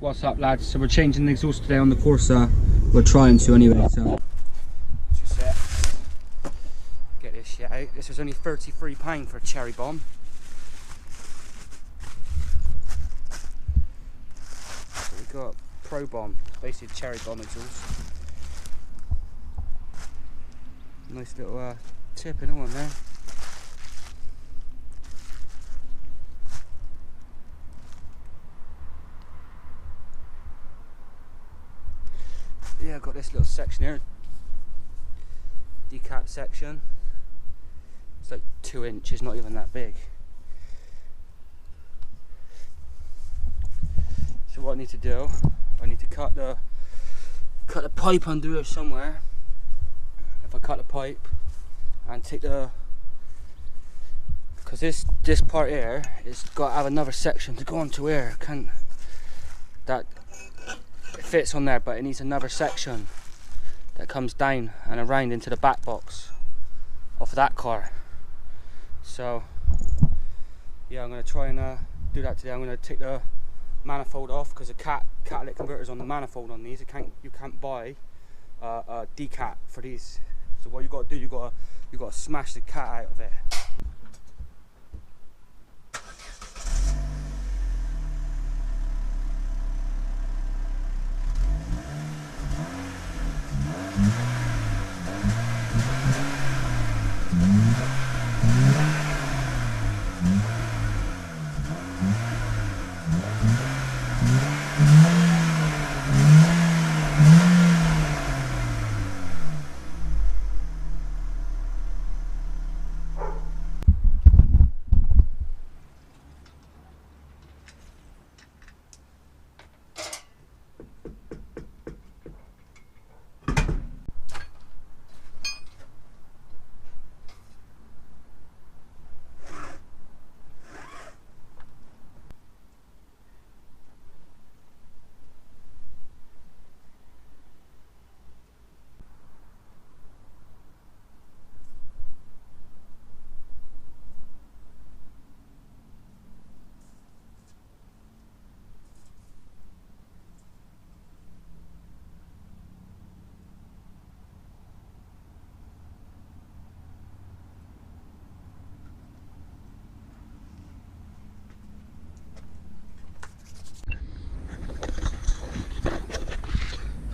What's up, lads? So we're changing the exhaust today on the Corsa. We're trying to anyway, so just get this shit out. This was only £33 for a cherry bomb. So we got Pro Bomb, basically cherry bomb exhaust. Nice little tip in on there. Yeah, I've got this little section here, decap section. It's like 2 inches, not even that big. So what I need to do, I need to cut the pipe under here somewhere. If I cut the pipe and take the, because this part here is got to have another section to go onto here. Can't that. It fits on there, but it needs another section that comes down and around into the back box of that car. So yeah, I'm going to try and do that today. I'm going to take the manifold off because the catalytic converters on the manifold on these, you can't buy a decat for these. So what you got to do, you got to smash the cat out of it.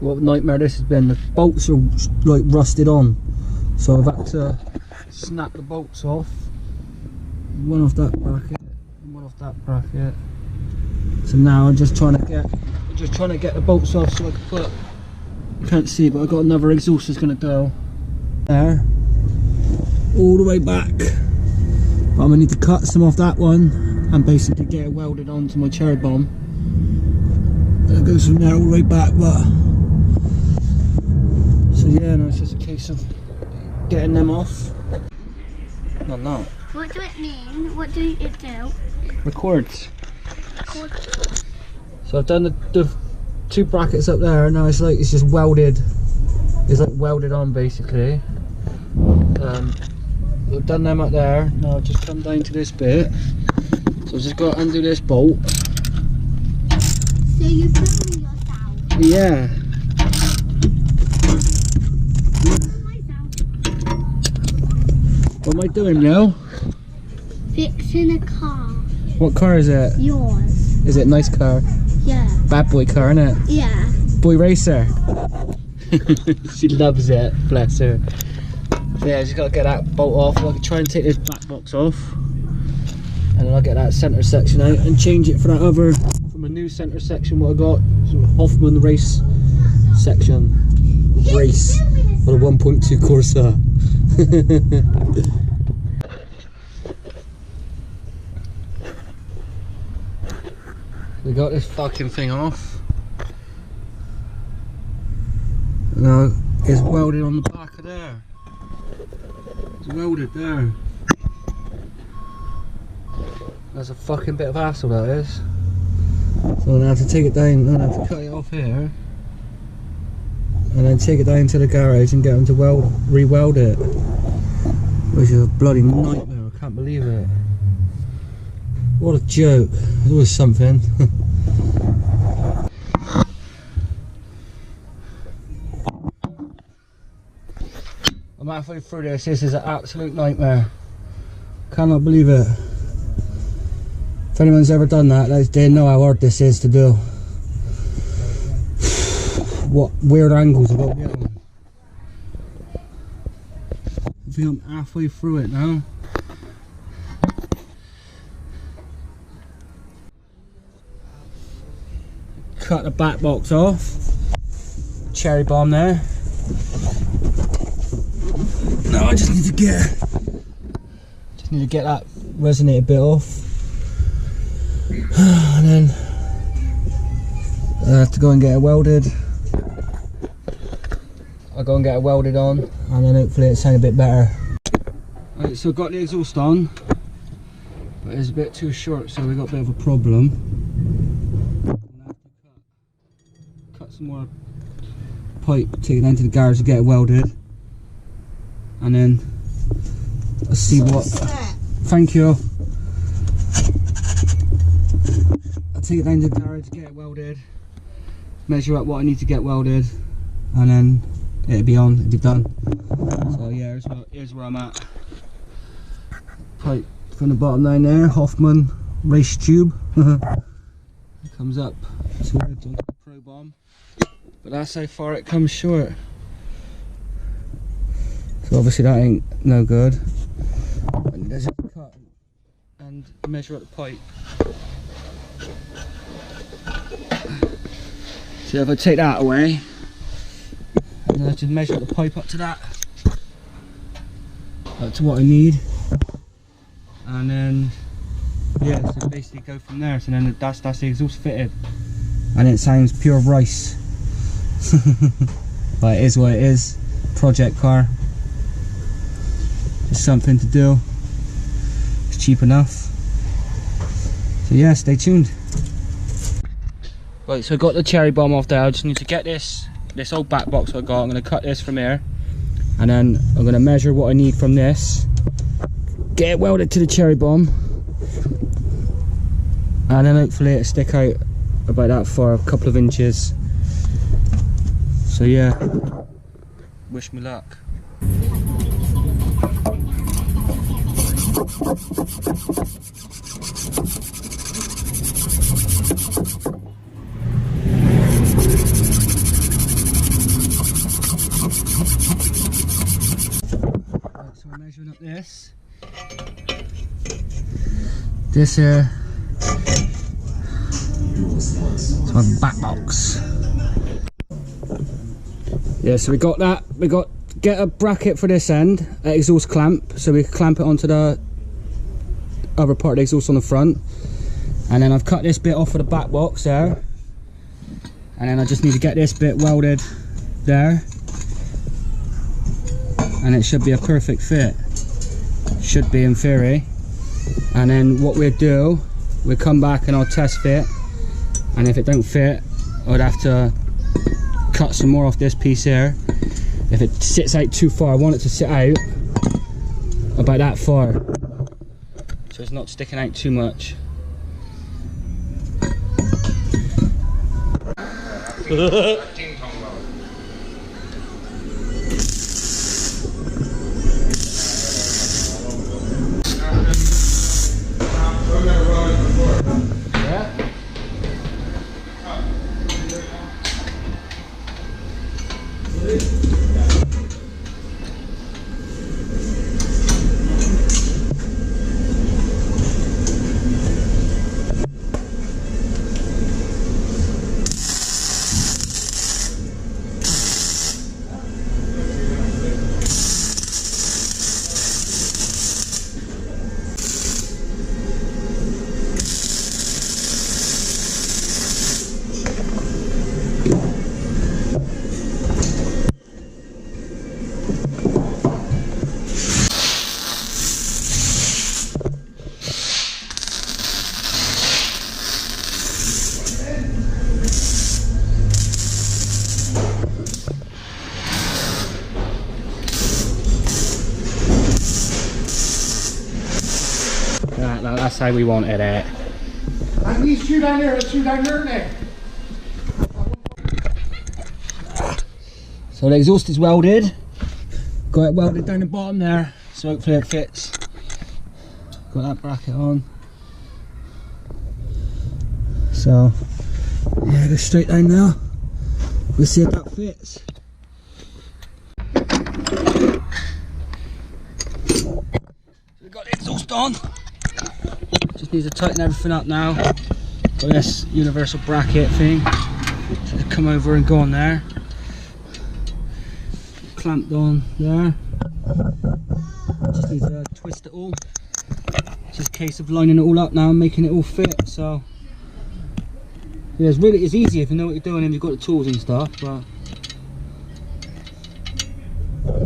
What a nightmare this has been. The bolts are like rusted on, so I've had to snap the bolts off. One off that bracket, one off that bracket. So now I'm just trying to get the bolts off so I can put. You can't see, but I've got another exhaust that's going to go there, all the way back. But I'm going to need to cut some off that one and basically get it welded onto my cherry bomb. It goes from there all the way back, but. So yeah, no, it's just a case of getting them off. Not now. What do it mean? What do it do? Records. So I've done the 2 brackets up there. Now it's just welded. It's like welded on basically. I've done them up there. Now I've just come down to this bit. So I've just got to undo this bolt. So you're filming yourself? Yeah. What am I doing now? Fixing a car. What car is it? Yours. Is it a nice car? Yeah. Bad boy car, isn't it? Yeah. Boy racer. She loves it, bless her. So yeah, I just gotta get that bolt off. I can try and take this back box off, and then I'll get that centre section out and change it for that other, from a new centre section what I got, so Hoffman race section. Race on a 1.2 Corsa. We got this fucking thing off. Now it's welded on the back of there. It's welded there. That's a fucking bit of hassle, that is. So I'm gonna have to take it down. I'm gonna have to cut it off here, and then take it down to the garage and get them to re-weld it, which is a bloody nightmare. I can't believe it. What a joke. There's always something. I'm halfway through this. This is an absolute nightmare. Cannot believe it. If anyone's ever done that, they know how hard this is to do. What weird angles I've got to get on. I think I'm halfway through it now. Cut the back box off. Cherry bomb there. Now I just need to get that resonator bit off. And then I have to go and get it welded. I'll go and get it welded on, and then hopefully it sounds a bit better. Right, so I've got the exhaust on, but it's a bit too short, so we've got a bit of a problem. I'm gonna have to cut some more pipe, take it down to the garage to get it welded, and then let's see what. Thank you. I'll take it down to the garage, get it welded, measure up what I need to get welded, and then it'll be done. So yeah, here's where I'm at. Pipe from the bottom down there, Hoffman race tube. It comes up towards the Pro Bomb, but that's how far it comes short. So obviously that ain't no good. And there's a cut and measure up the pipe. So if I take that away, and I just measure up the pipe up to that, up to what I need, and then yeah, so basically go from there. So then that's the exhaust fitted, and it sounds pure rice. But it is what it is. Project car. Just something to do. It's cheap enough. So yeah, stay tuned. Right, so I got the cherry bomb off there. I just need to get this old back box I got. I'm going to cut this from here, and then I'm going to measure what I need from this, get it welded to the cherry bomb, and then hopefully it'll stick out about that far, a couple of inches. So yeah, wish me luck. So we're measuring up this here. It's my back box. Yeah, so we got that. We got get a bracket for this end, an exhaust clamp, so we can clamp it onto the other part of the exhaust on the front. And then I've cut this bit off of the back box there, and then I just need to get this bit welded there, and it should be a perfect fit. Should be in theory. And then what we'll do, we'll come back and I'll test fit, and if it don't fit, I'd have to cut some more off this piece here. If it sits out too far, I want it to sit out about that far, so it's not sticking out too much. That's how we wanted it. And these two down there, two down there. So the exhaust is welded. got it welded down the bottom there, so hopefully it fits. Got that bracket on. So yeah, go straight down now. We'll see if that fits. So we've got the exhaust on. Just need to tighten everything up now. Got this universal bracket thing. So just come over and go on there. Clamped on there. Just need to twist it all. It's just a case of lining it all up now and making it all fit. So yeah, it's easy if you know what you're doing and you've got the tools and stuff, but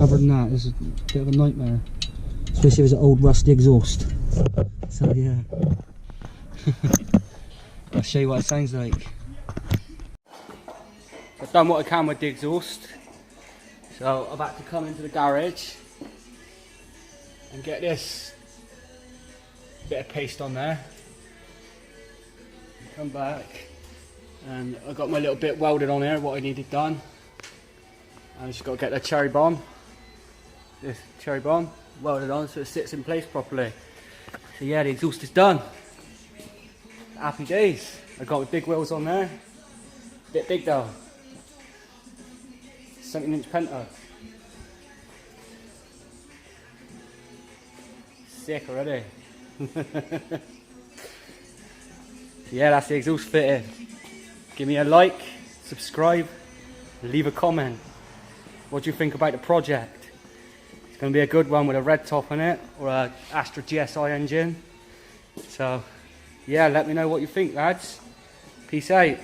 other than that, it's a bit of a nightmare. Especially if it's an old rusty exhaust. So yeah. I'll show you what it sounds like. I've done what I can with the exhaust. So I've had to come into the garage and get this bit of paste on there. Come back. And I've got my little bit welded on here, what I needed done. And I just got to get the cherry bomb, this cherry bomb, welded on so it sits in place properly. So yeah, the exhaust is done. Happy days. I got the big wheels on there. Bit big though. 17-inch Penta. Sick already. Yeah, that's the exhaust fitted. Give me a like, subscribe, leave a comment. What do you think about the project? It's going to be a good one with a red top on it, or a Astra GSI engine. So yeah, let me know what you think, lads. Peace out.